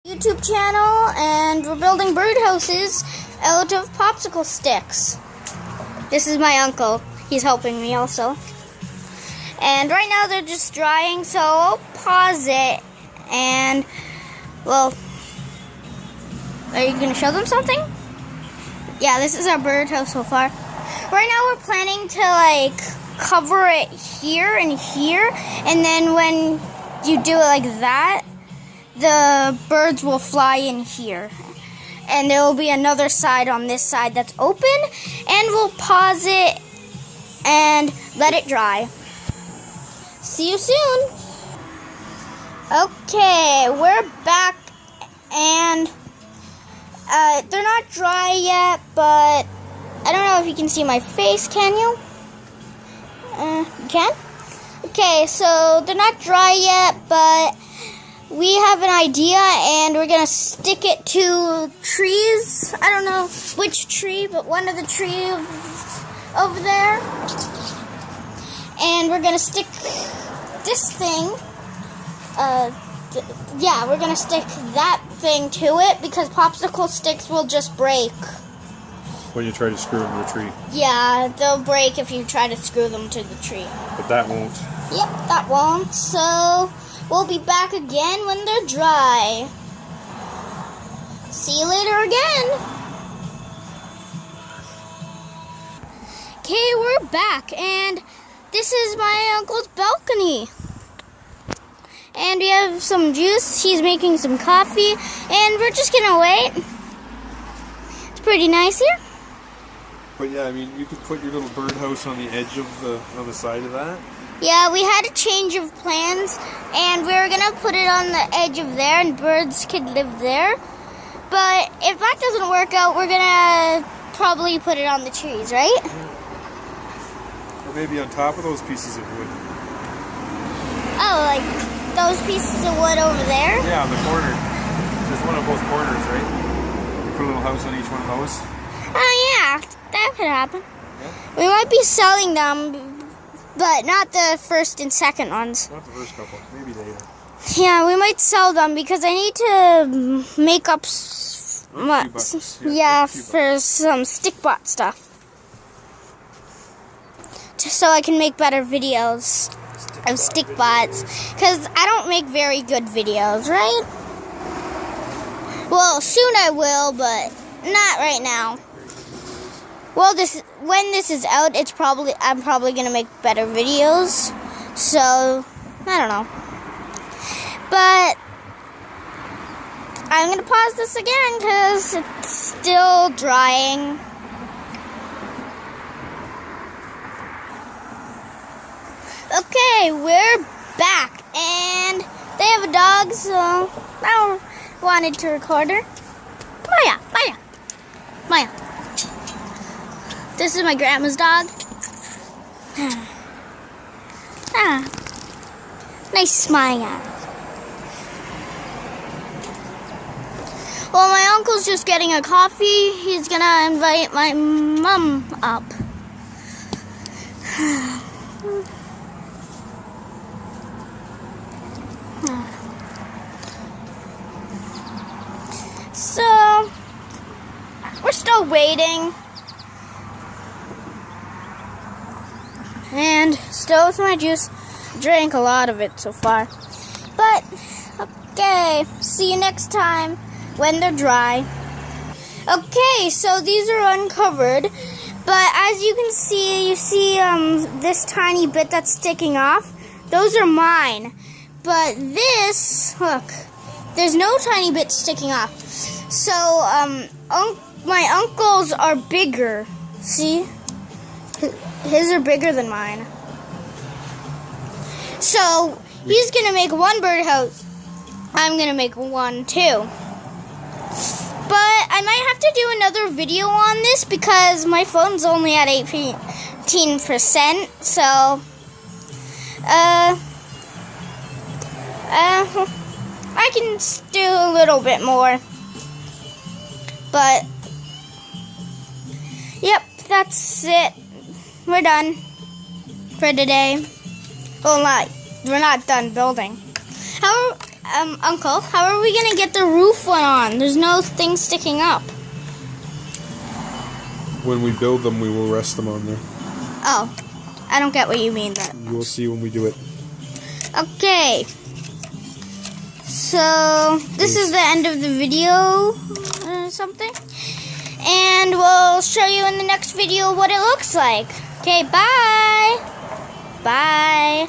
YouTube channel, and we're building birdhouses out of popsicle sticks. This is my uncle. He's helping me also. And right now they're just drying, so I'll pause it and, well, are you going to show them something? Yeah, this is our birdhouse so far. Right now we're planning to cover it here and here, and then when you do it like that, the birds will fly in here. And there will be another side on this side that's open, and we'll pause it and let it dry. See you soon. Okay, we're back, and they're not dry yet, but I don't know if you can see my face, can you? You can? Okay, so they're not dry yet, but we have an idea, and we're going to stick it to trees. I don't know which tree, but one of the trees over there. And we're going to stick this thing. Yeah, we're going to stick that thing to it because popsicle sticks will just break. When you try to screw them to the tree. Yeah, they'll break if you try to screw them to the tree. But that won't. Yep, that won't. So we'll be back again when they're dry. See you later again. Okay, we're back, and this is my uncle's balcony. And we have some juice. He's making some coffee, and we're just gonna wait. It's pretty nice here. But yeah, I mean, you could put your little birdhouse on the edge of on the side of that. Yeah, we had a change of plans, and we were gonna put it on the edge of there, and birds could live there. But if that doesn't work out, we're gonna probably put it on the trees, right? Or maybe on top of those pieces of wood. Oh, like those pieces of wood over there? Yeah, on the corner. There's one on both corners, right? You put a little house on each one of those. Oh yeah, that could happen. Yeah. We might be selling them, but not the first and second ones. Not the first couple, maybe later. Yeah, we might sell them because I need to make up for some stick-bot stuff. So I can make better videos of stick-bots, because I don't make very good videos, right? Well, soon I will, but not right now. Well, when this is out, I'm probably gonna make better videos. So I don't know, but I'm gonna pause this again because it's still drying. Okay, we're back, and they have a dog, so I wanted to record her. Maya. This is my grandma's dog. Nice smile. Well, my uncle's just getting a coffee. He's gonna invite my mom up. So, we're still waiting. And still with my juice. Drank a lot of it so far. But, okay, see you next time when they're dry. Okay, so these are uncovered. But as you can see, this tiny bit that's sticking off. Those are mine. But this, look, there's no tiny bit sticking off. So, my uncle's are bigger. See? His are bigger than mine. So, he's going to make one birdhouse. I'm going to make one too. But I might have to do another video on this because my phone's only at 18%. So, I can do a little bit more. But, yep, that's it. We're done for today. Well, we're not done building. Uncle, how are we gonna get the roof one on? There's no thing sticking up. When we build them, we will rest them on there. Oh, I don't get what you mean then. You will see when we do it. Okay. So, this is the end of the video or something. And we'll show you in the next video what it looks like. Okay, bye. Bye.